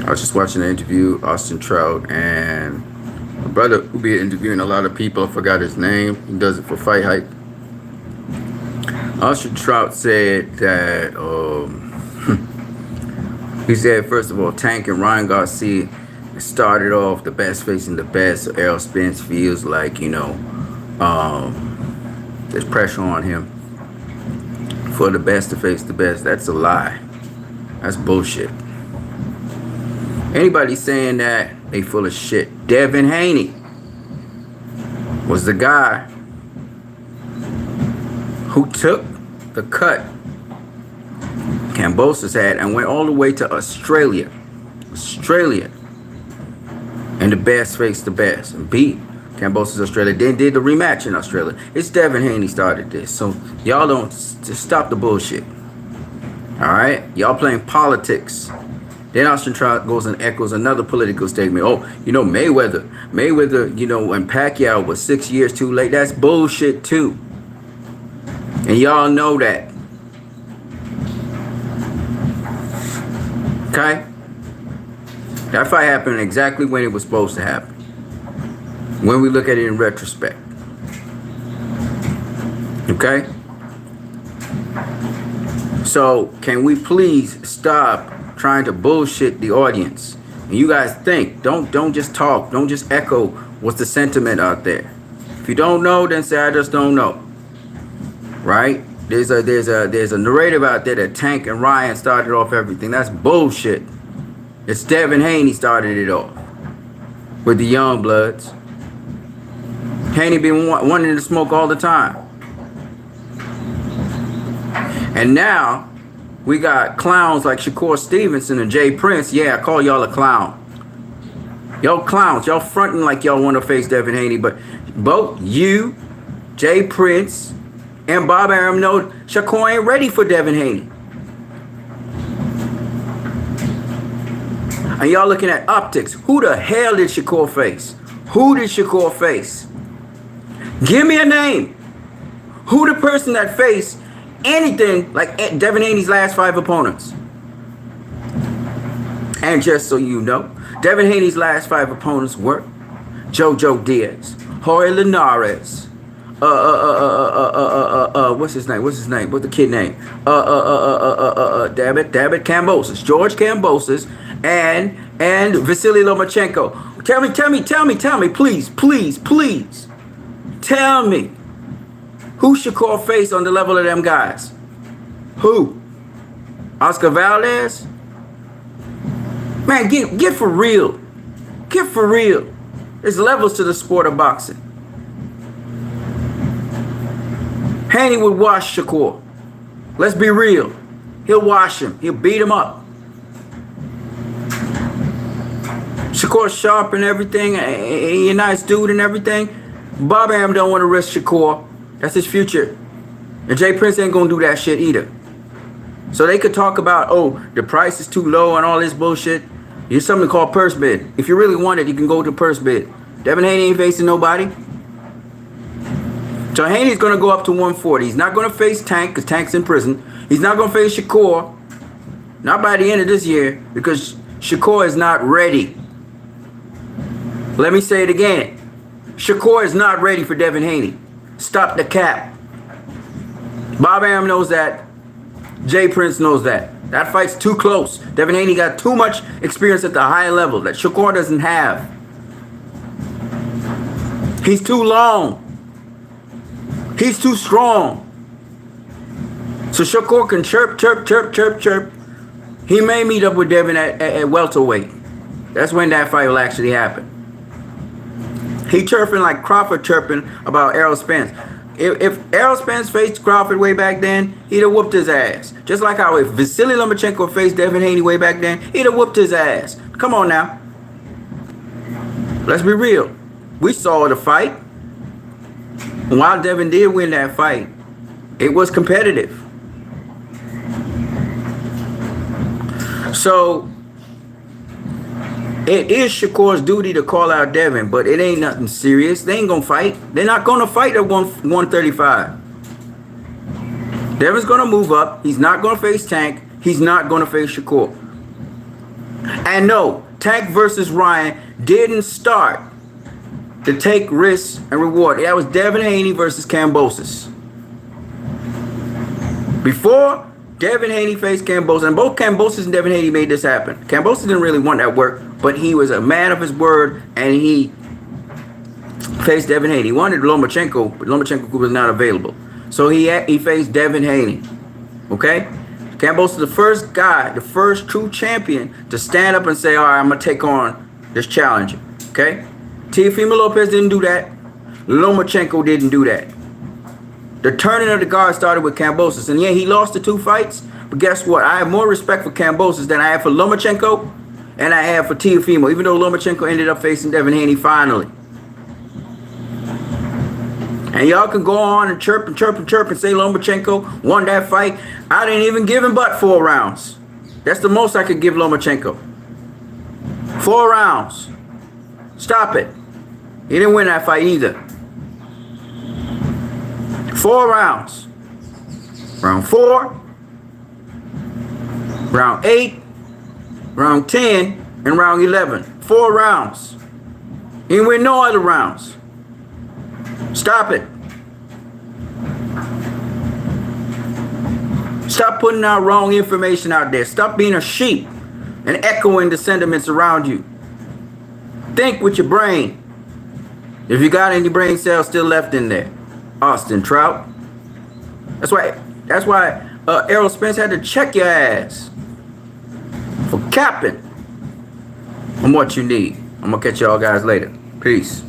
I was just watching an interview, Austin Trout, and my brother who be interviewing a lot of people. I forgot his name. He does it for Fight Hype. Austin Trout said that he said first of all, Tank and Ryan Garcia started off the best facing the best. So Errol Spence feels like there's pressure on him for the best to face the best. That's a lie. That's bullshit. Anybody saying that, they full of shit. Devin Haney was the guy who took the cut Kambosos had and went all the way to Australia. And the best faced the best and beat Kambosos Australia. Then did the rematch in Australia. It's Devin Haney started this. So y'all don't just stop the bullshit. Alright? Y'all playing politics. Then Austin Trout goes and echoes another political statement. Oh, Mayweather, when Pacquiao was 6 years too late. That's bullshit too. And y'all know that. Okay? That fight happened exactly when it was supposed to happen. When we look at it in retrospect. Okay? So, can we please stop trying to bullshit the audience? And you guys think. Don't just talk. Don't just echo what's the sentiment out there. If you don't know, then say I just don't know. Right? There's a narrative out there that Tank and Ryan started off everything. That's bullshit. It's Devin Haney started it off with the young bloods. Haney been wanting to smoke all the time. And now we got clowns like Shakur Stevenson and Jay Prince. Yeah, I call y'all a clown. Y'all clowns. Y'all fronting like y'all want to face Devin Haney. But both you, Jay Prince, and Bob Arum know Shakur ain't ready for Devin Haney. And y'all looking at optics. Who the hell did Shakur face? Who did Shakur face? Give me a name. Who the person that faced anything like Devin Haney's last 5 opponents? And just so you know, Devin Haney's last 5 opponents were Jojo Diaz, Jorge Linares, what's his name? What's the kid name? David Kambosos, George Kambosos, and Vasily Lomachenko. Tell me, please. Tell me. Who Shakur faced on the level of them guys? Who? Oscar Valdez? Man, get for real. Get for real. There's levels to the sport of boxing. Haney would wash Shakur. Let's be real. He'll wash him. He'll beat him up. Shakur's sharp and everything. He's a nice dude and everything. Bob Arum don't want to risk Shakur. That's his future. And Jay Prince ain't going to do that shit either. So they could talk about, oh, the price is too low and all this bullshit. There's something called purse bid. If you really want it, you can go to purse bid. Devin Haney ain't facing nobody. So Haney's going to go up to 140. He's not going to face Tank because Tank's in prison. He's not going to face Shakur. Not by the end of this year because Shakur is not ready. Let me say it again. Shakur is not ready for Devin Haney. Stop the cap. Bob Arum knows that. Jay Prince knows that. That fight's too close. Devin Haney got too much experience at the high level that Shakur doesn't have. He's too long. He's too strong. So Shakur can chirp. He may meet up with Devin at welterweight. That's when that fight will actually happen. He chirping like Crawford chirping about Errol Spence. If Errol Spence faced Crawford way back then, he'd have whooped his ass. Just like how if Vasily Lomachenko faced Devin Haney way back then, he'd have whooped his ass. Come on now. Let's be real. We saw the fight. And while Devin did win that fight, it was competitive. So it is Shakur's duty to call out Devin, but it ain't nothing serious. They ain't gonna fight. They're not gonna fight at 135. Devin's gonna move up. He's not gonna face Tank. He's not gonna face Shakur. And no, Tank versus Ryan didn't start to take risks and reward. That was Devin Haney versus Kambosos. Before Devin Haney faced Kambosos, and both Kambosos and Devin Haney made this happen. Kambosos didn't really want that work, but he was a man of his word, and he faced Devin Haney. He wanted Lomachenko, but Lomachenko was not available. So he faced Devin Haney. Okay? Kambosos is the first guy, the first true champion to stand up and say, all right, I'm going to take on this challenger. Okay? Teofimo Lopez didn't do that. Lomachenko didn't do that. The turning of the guard started with Kambosos. And yeah, he lost the 2 fights. But guess what? I have more respect for Kambosos than I have for Lomachenko and I have for Teofimo, even though Lomachenko ended up facing Devin Haney finally. And y'all can go on and chirp and chirp and chirp and say Lomachenko won that fight. I didn't even give him but 4 rounds. That's the most I could give Lomachenko. 4 rounds. Stop it. He didn't win that fight either. 4 rounds. Round 4. Round 8. Round 10. And round 11. 4 rounds. He didn't win no other rounds. Stop it. Stop putting out wrong information out there. Stop being a sheep and echoing the sentiments around you. Think with your brain. If you got any brain cells still left in there. Austin Trout. That's why Errol Spence had to check your ass for capping on what you need. I'm gonna catch y'all guys later. Peace.